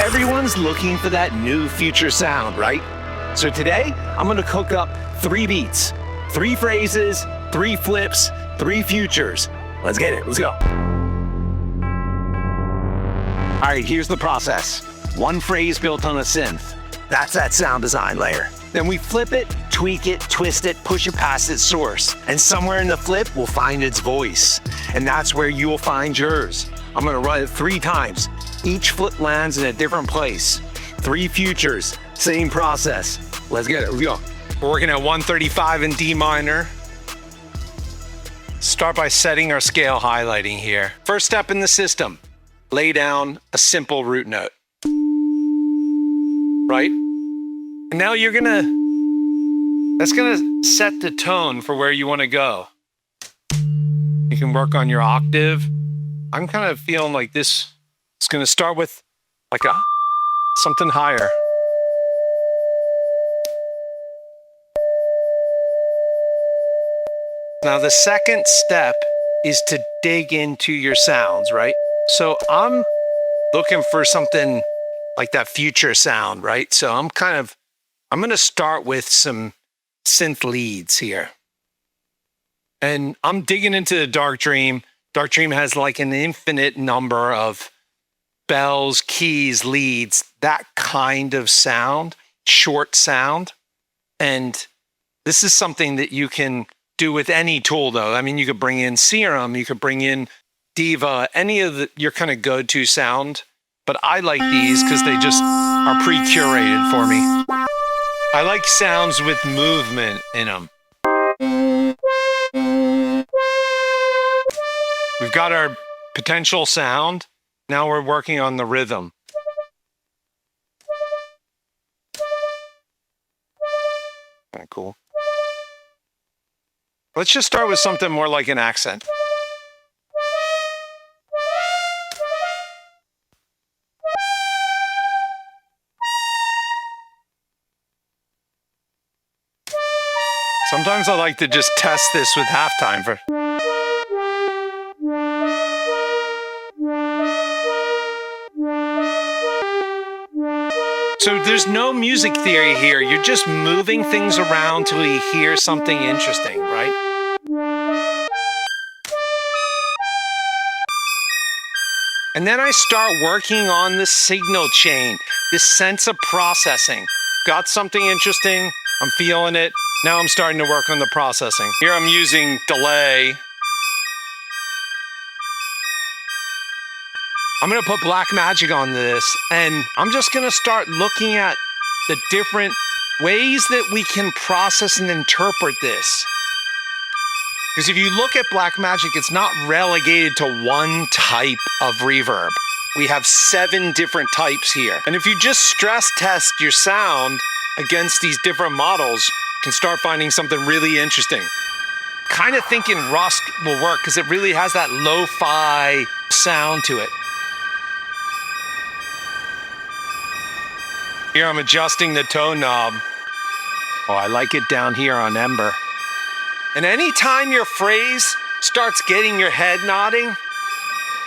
Everyone's looking for that new future sound, right? So today, I'm gonna cook up 3 beats, 3 phrases, 3 flips, 3 futures. Let's get it, let's go. All right, here's the process. 1 phrase built on a synth. That's that sound design layer. Then we flip it, tweak it, twist it, push it past its source. And somewhere in the flip, we'll find its voice. And that's where you will find yours. I'm gonna run it 3 times. Each flip lands in a different place. 3 futures, same process. Let's get it, let's go. We're working at 135 in D minor. Start by setting our scale highlighting here. First step in the system, lay down a simple root note. Right? And now that's gonna set the tone for where you wanna go. You can work on your octave. I'm kind of feeling like this. It's gonna start with like something higher. Now the second step is to dig into your sounds, right? So I'm looking for something like that future sound, right? So I'm gonna start with some synth leads here. And I'm digging into the Dark Dream. Dark Dream has like an infinite number of bells, keys, leads, that kind of sound, short sound. And this is something that you can do with any tool though. I mean, you could bring in Serum, you could bring in Diva, any of your kind of go-to sound. But I like these because they just are pre-curated for me. I like sounds with movement in them. We've got our potential sound. Now we're working on the rhythm. Kind of cool. Let's just start with something more like an accent. Sometimes I like to just test this with halftime for. So there's no music theory here. You're just moving things around till you hear something interesting, right? And then I start working on the signal chain, this sense of processing. Got something interesting, I'm feeling it. Now I'm starting to work on the processing. Here I'm using delay. I'm gonna put BLACMAGIC on this, and I'm just gonna start looking at the different ways that we can process and interpret this. Because if you look at BLACMAGIC, it's not relegated to one type of reverb. We have 7 different types here. And if you just stress test your sound against these different models, you can start finding something really interesting. Kind of thinking Rust will work because it really has that lo-fi sound to it. Here I'm adjusting the tone knob. Oh, I like it down here on Ember. And anytime your phrase starts getting your head nodding,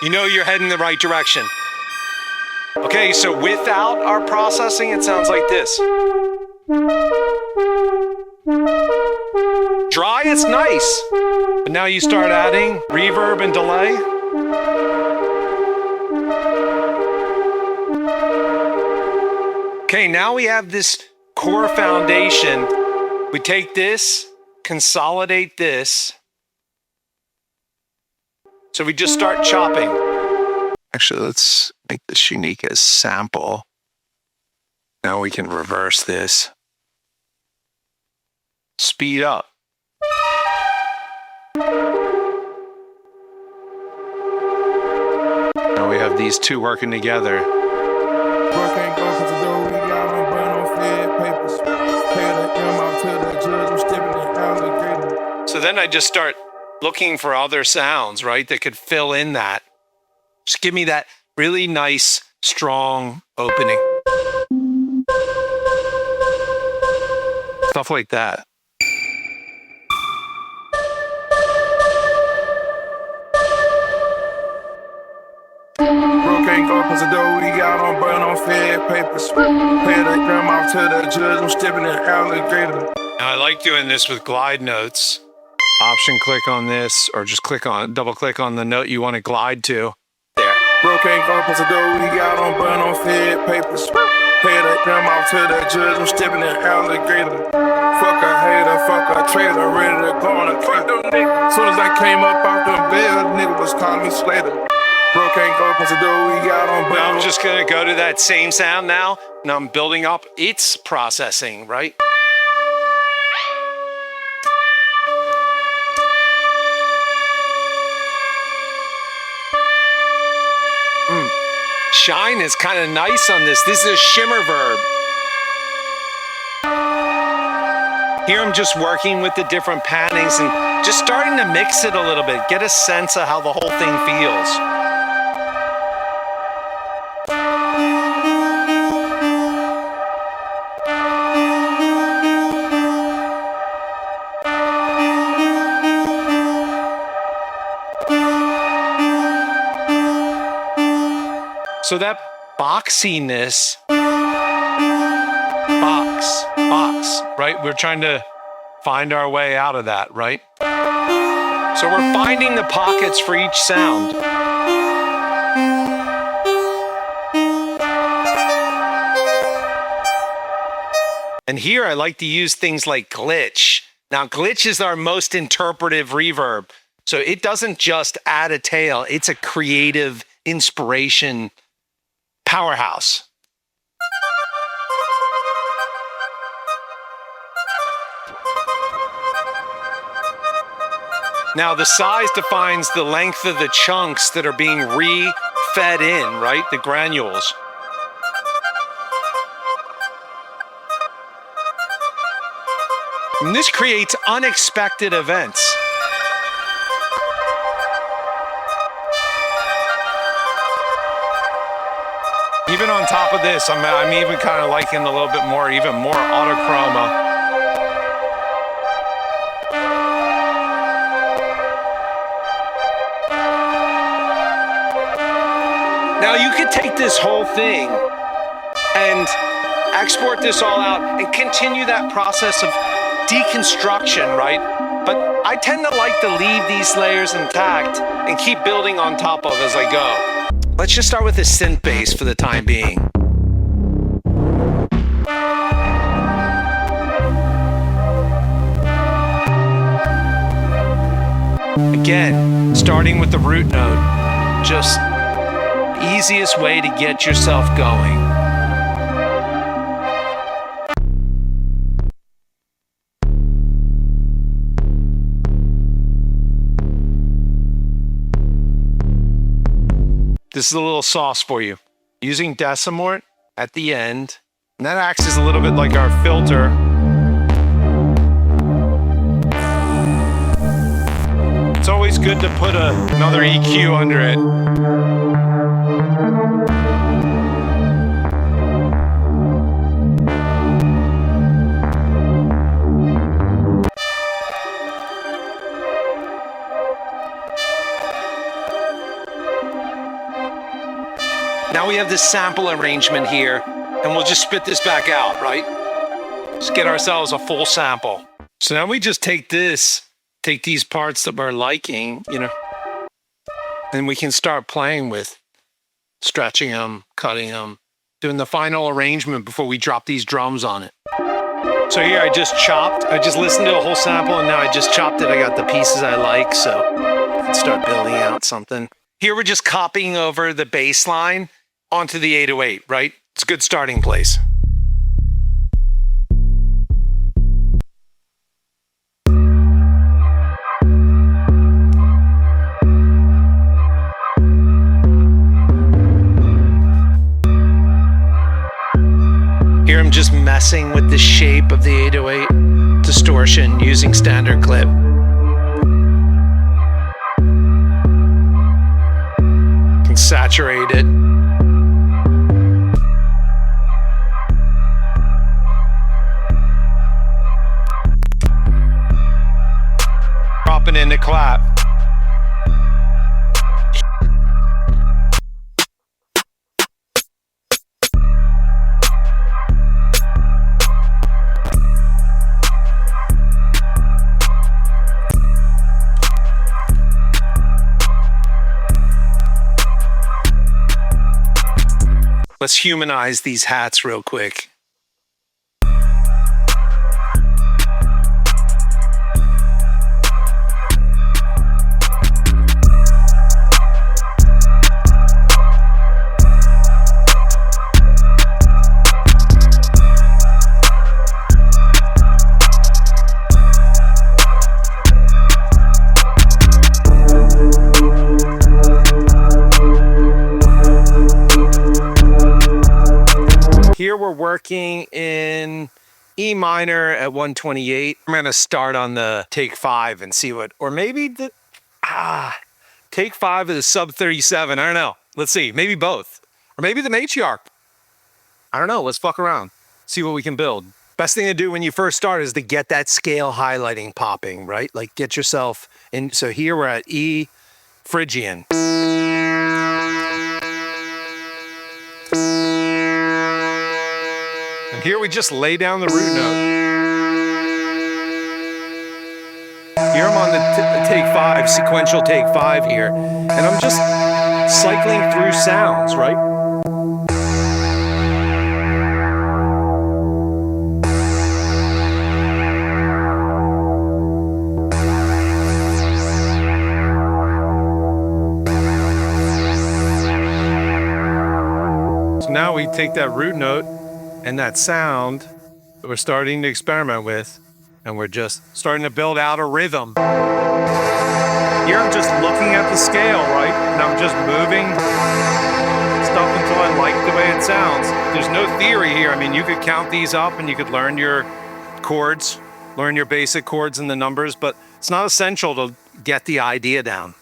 you know you're heading the right direction. Okay, so without our processing, it sounds like this. Dry, it's nice. But now you start adding reverb and delay. Okay, now we have this core foundation. We take this, consolidate this. So we just start chopping. Actually, let's make this unique as sample. Now we can reverse this. Speed up. Now we have these two working together. So then I just start looking for other sounds, right, that could fill in that. Just give me that really nice, strong opening. Stuff like that. Broke ain't go pussy dough, we got on burn on fed papers. Pay the grandma to the judge, I'm stepping in alligator. Now I like doing this with glide notes. Option click on this, or just double click on the note you want to glide to. There. Bro can't go pussy dough, we got on burn on fed papers. Pay the grandma to the judge, I'm stepping in alligator. Fuck a hater, fuck a traitor, ready to go on a track them niggas. Soon as I came up out the bed, nigga was calling me Slater. Bro can't go pussy dough, we got on burn. Now I'm just gonna go to that same sound now, and I'm building up its processing, right? Shine is kind of nice on this. This is a shimmer verb. Here I'm just working with the different pannings and just starting to mix it a little bit. Get a sense of how the whole thing feels. So that boxiness, box, right? We're trying to find our way out of that, right? So we're finding the pockets for each sound. And here I like to use things like glitch. Now glitch is our most interpretive reverb. So it doesn't just add a tail, it's a creative inspiration powerhouse. Now the size defines the length of the chunks that are being re-fed in, right? The granules. And this creates unexpected events. Even on top of this, I'm even kind of liking a little bit more, even more autochroma. Now you could take this whole thing and export this all out and continue that process of deconstruction, right? But I tend to like to leave these layers intact and keep building on top of as I go. Let's just start with the synth bass for the time being. Again, starting with the root note, just the easiest way to get yourself going. This is a little sauce for you. Using decimort at the end, and that acts as a little bit like our filter. It's always good to put another EQ under it. Now we have this sample arrangement here, and we'll just spit this back out, right? Just get ourselves a full sample. So now we just take these parts that we're liking, you know, and we can start playing with stretching them, cutting them, doing the final arrangement before we drop these drums on it. So here I just listened to a whole sample, and now I just chopped it. I got the pieces I like, so I can start building out something. Here we're just copying over the bass line onto the 808, right? It's a good starting place. Here I'm just messing with the shape of the 808 distortion using standard clip. Can saturate it. Dropping in the clap. Let's humanize these hats real quick. Here we're working in E minor at 128. I'm gonna start on the take 5 and see what, or maybe the, take 5 of the sub 37. I don't know. Let's see, maybe both. Or maybe the matriarch. I don't know, let's fuck around. See what we can build. Best thing to do when you first start is to get that scale highlighting popping, right? Like get yourself in. So here we're at E Phrygian. And here we just lay down the root note. Here I'm on the take 5, sequential take 5 here. And I'm just cycling through sounds, right? So now we take that root note and that sound that we're starting to experiment with, and we're just starting to build out a rhythm. Here I'm just looking at the scale, right? And I'm just moving stuff until I like the way it sounds. There's no theory here. I mean, you could count these up and you could learn your chords, learn your basic chords and the numbers, but it's not essential to get the idea down.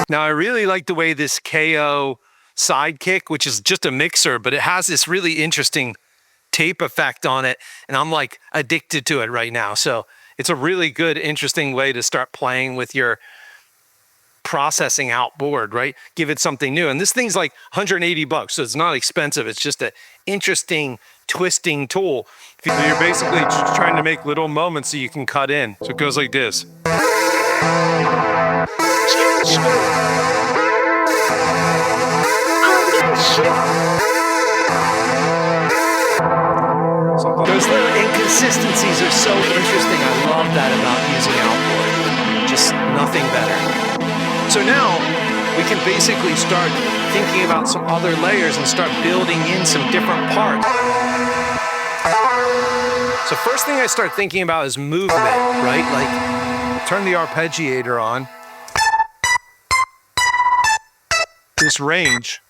Now, I really like the way this KO sidekick, which is just a mixer, but it has this really interesting tape effect on it. And I'm like addicted to it right now. So it's a really good, interesting way to start playing with your processing outboard, right? Give it something new. And this thing's like 180 bucks. So it's not expensive. It's just an interesting twisting tool. So you're basically just trying to make little moments so you can cut in. So it goes like this. Those little inconsistencies are so interesting. I love that about using outboard. Just nothing better. So now we can basically start thinking about some other layers and start building in some different parts. So first thing I start thinking about is movement, right? Like turn the arpeggiator on. This range.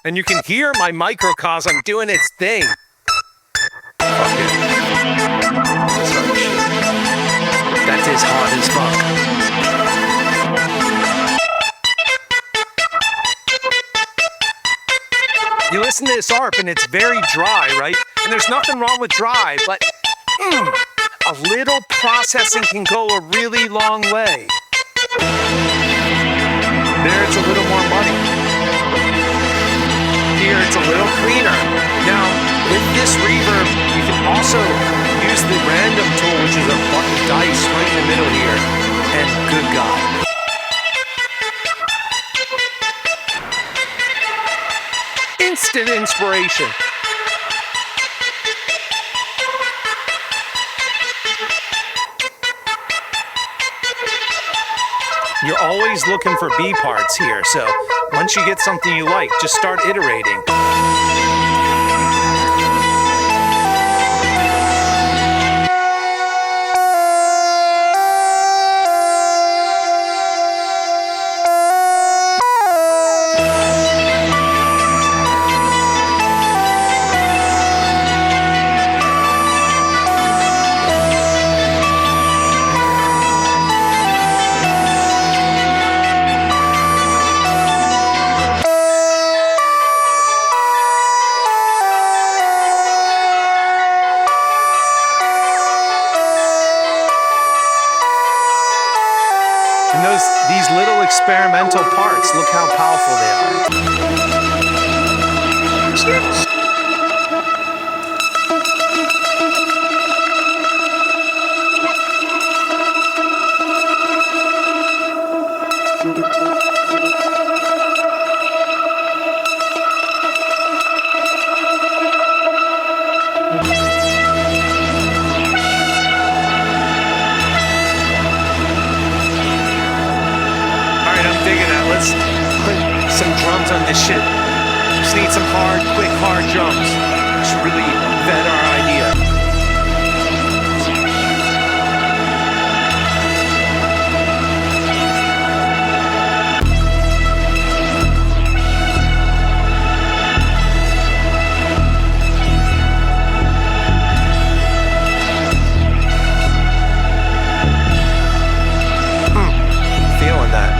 And you can hear my microcosm doing its thing. Fuck it. That is hard as fuck. You listen to this ARP and it's very dry, right? And there's nothing wrong with dry, but a little processing can go a really long way. There it's a little more muddy. Here it's a little cleaner. Now, with this reverb, you can also use the random tool, which is a fucking dice right in the middle here. And good God. Instant inspiration. You're always looking for B parts here, so once you get something you like, just start iterating. these little experimental parts. Look how powerful they are. Let's put some drums on this shit. Just need some quick, hard drums. Just really vet our idea. Feeling that.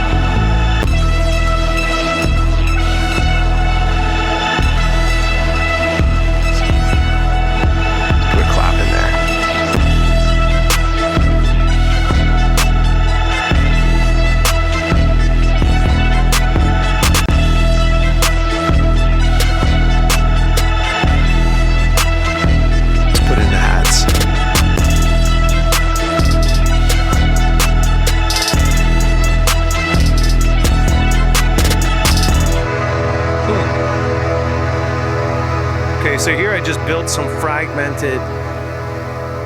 So here I just built some fragmented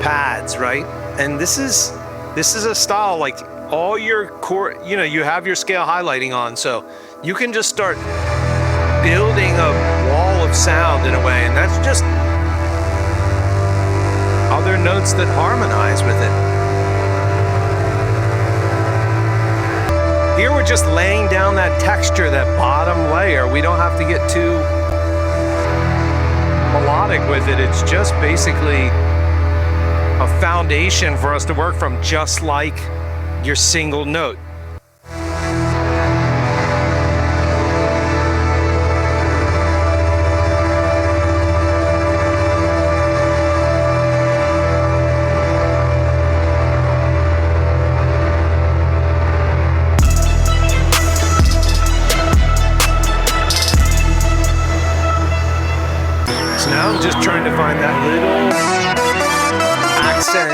pads, right? And this is a style like all your core, you know, you have your scale highlighting on, so you can just start building a wall of sound in a way, and that's just other notes that harmonize with it. Here we're just laying down that texture, that bottom layer. We don't have to get too melodic with it. It's just basically a foundation for us to work from, just like your single note. Now I'm just trying to find that little accent,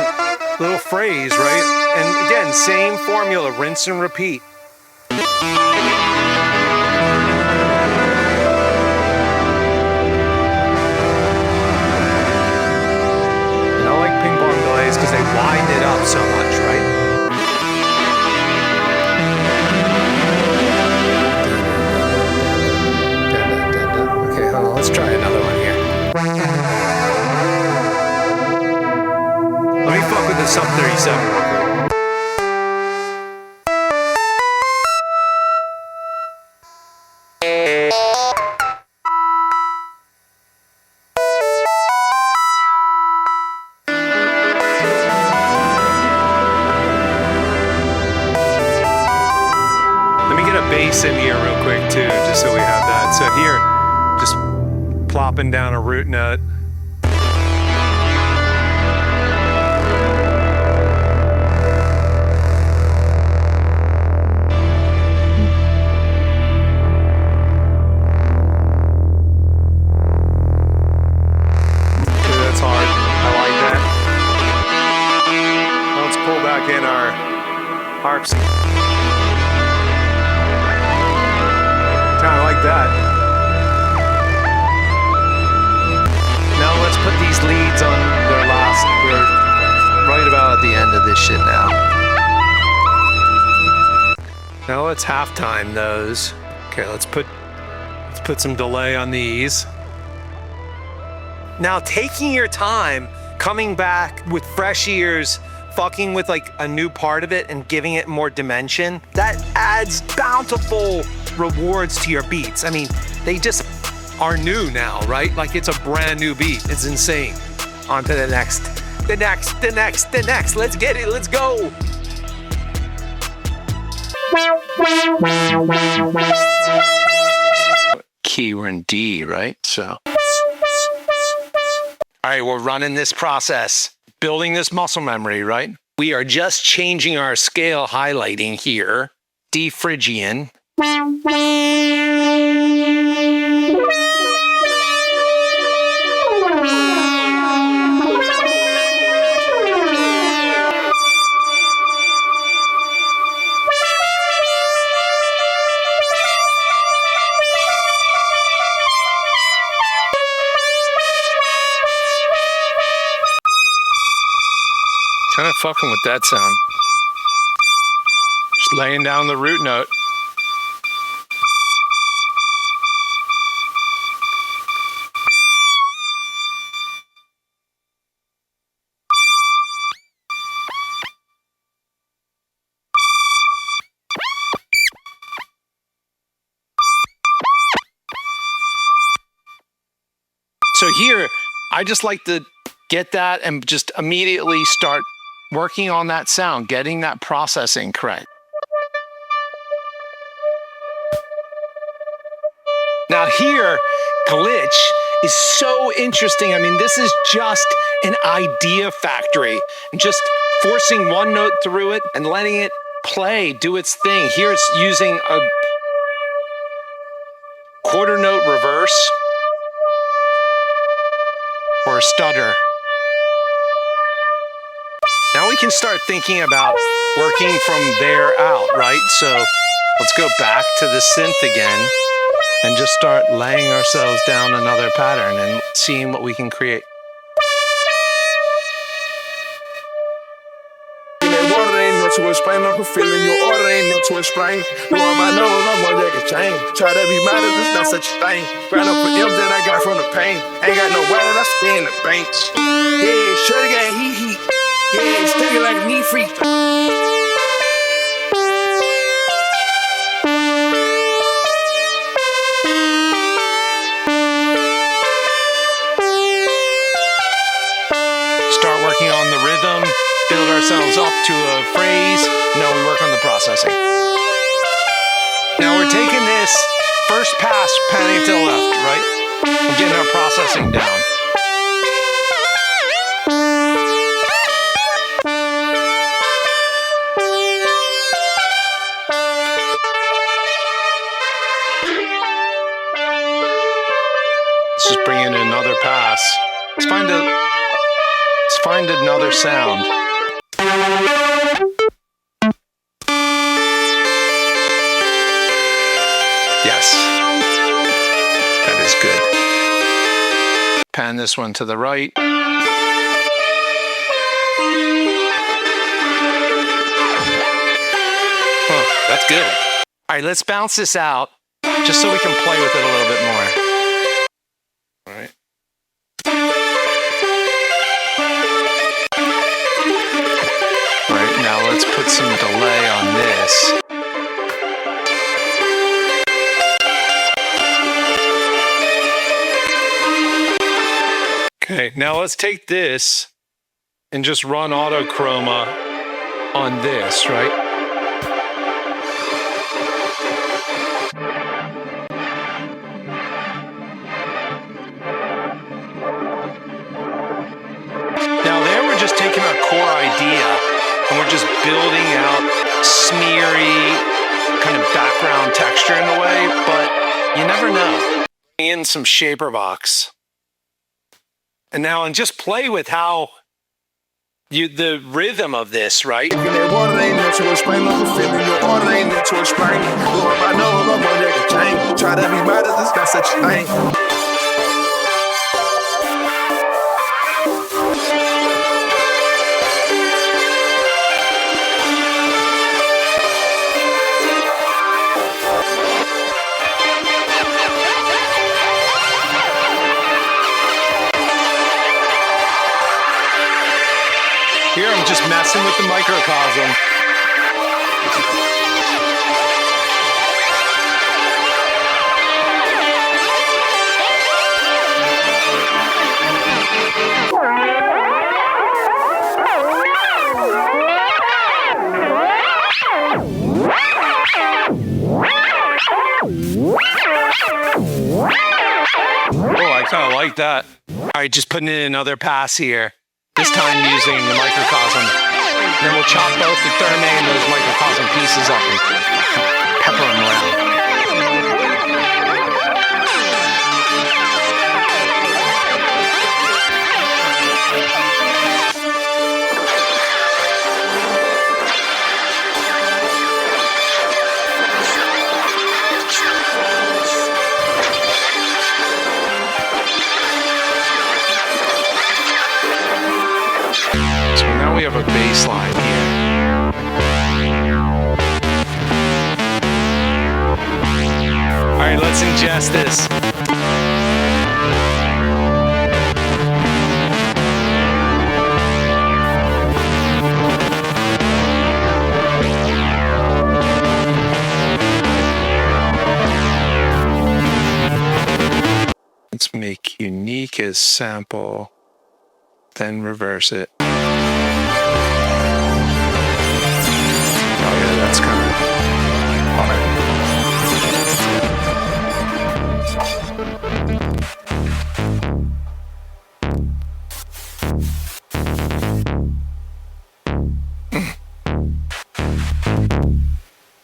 little phrase, right? And again, same formula, rinse and repeat. And I like ping pong delays because they wind it up so much, right? Okay, hold on, let's try another one here. Let me fuck with the sub 37 real quick. Let me get a bass in here real quick too, just so we have that. So here, just plopping down a root note. Okay, that's hard. I like that. Now let's pull back in our harps. Kind of like that. Now let's put these leads on their last. We're right about at the end of this shit now. Now let's halftime those. Okay, let's put some delay on these. Now taking your time, coming back with fresh ears, fucking with like a new part of it and giving it more dimension, that adds bountiful rewards to your beats. I mean, they just are new now, right? Like it's a brand new beat. It's insane. On to the next. The next. Let's get it. Let's go. Key, we're in D, right? So. All right, we're running this process, building this muscle memory, right? We are just changing our scale highlighting here D Phrygian. Kind of fucking with that sound. Just laying down the root note. So here, I just like to get that and just immediately start working on that sound, getting that processing correct. Now here, glitch is so interesting. I mean, this is just an idea factory and just forcing one note through it and letting it play, do its thing. Here it's using a quarter note reverse or a stutter. Now we can start thinking about working from there out, right? So let's go back to the synth again and just start laying ourselves down another pattern and seeing what we can create. To explain, I'm fulfilling your order, ain't no to explain. You on my nose, I'm on like a chain. Try to be mad at this, not such a thing. Grind up for M's that I got from the pain. Ain't got no wallet, I stay in the bank. Yeah, sure got heat. Yeah, sticky like a knee freak. Start working on the rhythm. Build ourselves up to a phrase. Now we work on the processing. Now we're taking this first pass, panning it to the left, right? We're getting our processing down. Let's just bring in another pass. Let's find another sound. Yes, that is good. Pan this one to the right. Oh, that's good. All right, let's bounce this out just so we can play with it a little bit more. All right. All right, now let's put some delay on this. Okay, now let's take this and just run autochroma on this, right? Now there we're just taking our core idea and we're just building out smeary kind of background texture in a way, but you never know. In some shaper box. And now, and just play with how the rhythm of this, right? That water ain't no to explain, I'm fulfilling your order, ain't no to explain. Lord, I know I'm on like a chain. Try to be mad at this, not such a thing. Here I'm just messing with the microcosm. Oh, I kind of like that. All right, just putting in another pass here. this time using the microcosm. Then we'll chop both the therme and those microcosm pieces up and pepper them around. We have a bass line here. All right, let's ingest this. Let's make unique as sample, then reverse it. That's kind of hard.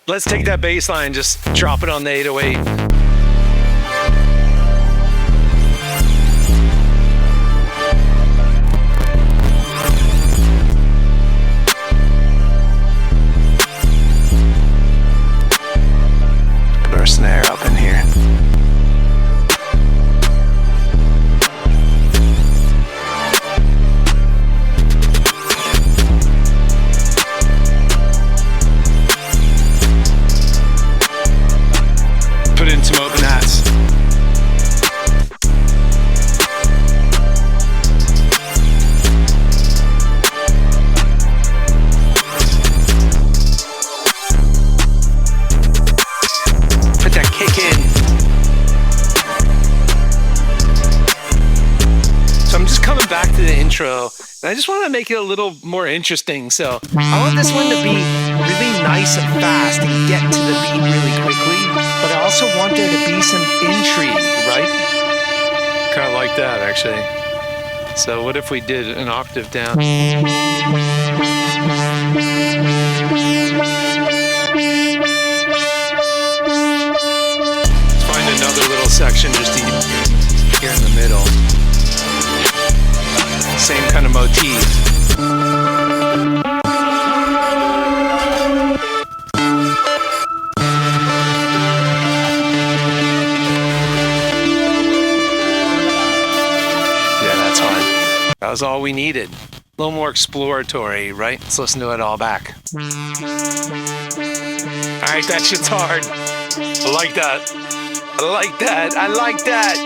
Let's take that bass line, just drop it on the 808. Snare up in here. Put in some open hats. Back to the intro, and I just want to make it a little more interesting. So I want this one to be really nice and fast and get to the beat really quickly, but I also want there to be some intrigue, right? Kind of like that, actually. So what if we did an octave down? Let's find another little section just here in the middle. Same kind of motif. Yeah, that's fine. That was all we needed. A little more exploratory, right? Let's listen to it all back. All right, that shit's hard. I like that. I like that. I like that.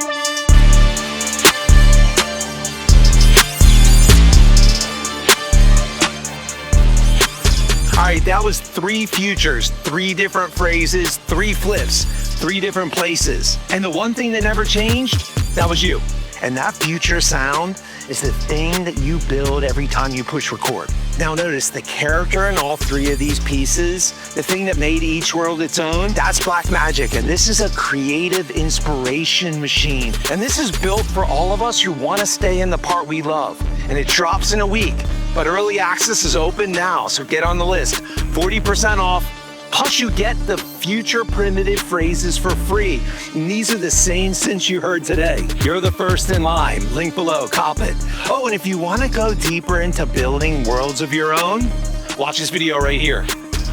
All right, that was 3 futures, 3 different phrases, 3 flips, 3 different places. And the one thing that never changed, that was you. And that future sound is the thing that you build every time you push record. Now notice the character in all 3 of these pieces, the thing that made each world its own, that's BLACMAGIC. And this is a creative inspiration machine. And this is built for all of us who want to stay in the part we love. And it drops in a week. But early access is open now, so get on the list. 40% off, plus you get the future primitive phrases for free. And these are the same synths you heard today. You're the first in line, link below, cop it. Oh, and if you want to go deeper into building worlds of your own, watch this video right here.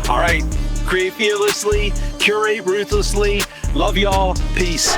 All right, create fearlessly, curate ruthlessly. Love y'all, peace.